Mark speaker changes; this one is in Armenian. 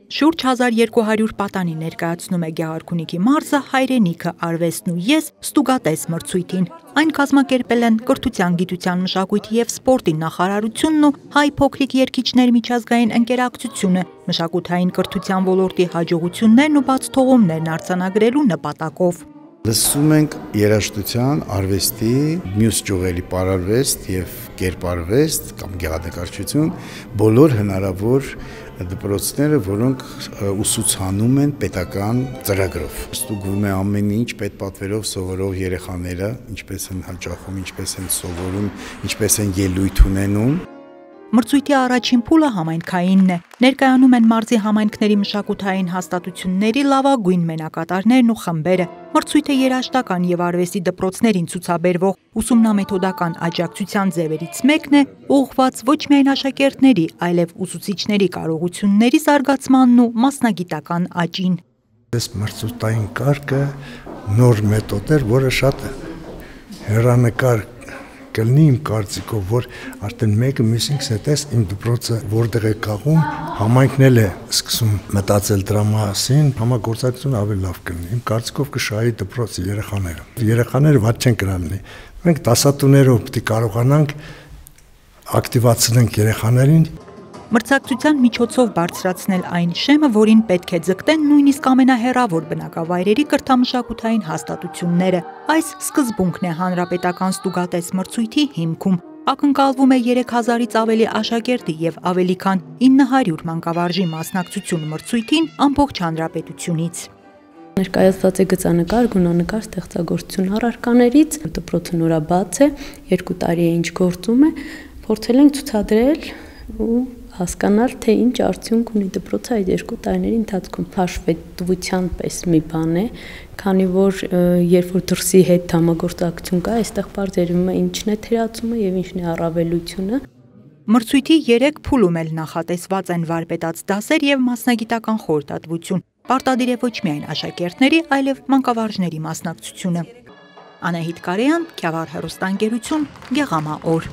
Speaker 1: Շուրջ 1200 պատանի ներկայացնում է Գեղարքունիքի մարզը հայրենիքը, արվեստն ու ես ստուգատես մրցույթին։ Այն կազմակերպել են Կրթության, գիտության, մշակույթի և սպորտի նախարարությունն ու Հայ փոքրիկ երգիչներ միջազգային ընկերակցությունը մշակութային կրթության ոլորտի հաջողություններն ու բացթողումներն արձանագրելու նպատակով։
Speaker 2: Լսում ենք երաժշտության, արվեստի, մյուս ճյուղերի պարարվեստ և կերպարվեստ կամ գեղանկարչություն բոլոր հնարավոր դպրոցները, որոնք ուսուցանում են պետական ծրագրով։ Ստուգվում է ամեն ինչ պետպատվերով սովորող երեխաները, ինչպես են հաճախում, ինչպես են սովորում, ինչպես են ելույթ ունենում։
Speaker 1: Մրցույթի առաջին փուլը համայնքայինն է։ Ներկայանում են մարզի համայնքների մշակութային հաստատությունների լավագույն մենակատարներն ու խմբերը։ Մրցույթը երաժշտական և արվեստի դպրոցներին ցուցաբերվող ուսումնամեթոդական աջակցության ձևերից մեկն է, ուղղված ոչ միայն աշակերտների, այլև ուսուցիչների կարողությունների զարգացմանն ու մասնագիտական աճին։
Speaker 3: Այս մրցույթային կարգը նոր մեթոդ էր, որը շատ հեռանկար կլինի իմ կարծիքով, որ արդեն մեկը մյուսին կսետես իմ դպրոցը որտեղ է կաղում, համայնքն էլ է սկսում մտածել դրա մասին, համագործակցությունը ավելի լավ կլինի։ Իմ կարծիքով կշահի դպրոցի երեխաները։ Երեխաները վատ չեն կրալնի։ Մենք դասատուներով պետք է կարողանանք ակտիվացնենք երեխաներին։
Speaker 1: Մրցակցության միջոցով բարձրացնել այն շեմը, որին պետք է ձգտեն նույնիսկ ամենահեռավոր բնակավայրերի կրթամշակութային հաստատությունները։ Այս սկզբունքն է հանրապետական ստուգատես մրցույթի հիմքում։ Ակնկալվում է 3000-ից ավելի աշակերտի և ավելի քան 900 մանկավարժի մասնակցություն մրցույթին ամբողջ հանրապետությունից։
Speaker 4: Ներկայացված է գծանկար, գունանկար ստեղծագործություն առարկաներից։ Դպրոցը նորաբաց է, 2 տարի է ինչ գործում է։ Փորձել ենք ցուցադրել ու հասկանալ, թե ինչ արդյունք ունի դպրոցը այդ 2 տարիների ընթացքում։ Հաշվետվության պես մի բան է, քանի որ երբ որ դրսի հետ համագործակցություն կա, այստեղ բարձրանում է ինչն է թերացումը եւ ինչն է առավելությունը։
Speaker 1: Մրցույթի 3 փուլում էլ նախատեսված են վարպետաց դասեր եւ մասնագիտական խորհրդատվություն։ Պարտադիր է ոչ միայն աշակերտների, այլև մանկավարժների մասնակցությունը։ Անահիտ Կարեյան, Քյավառ հեռուստաընկերություն, Գեղամա օր։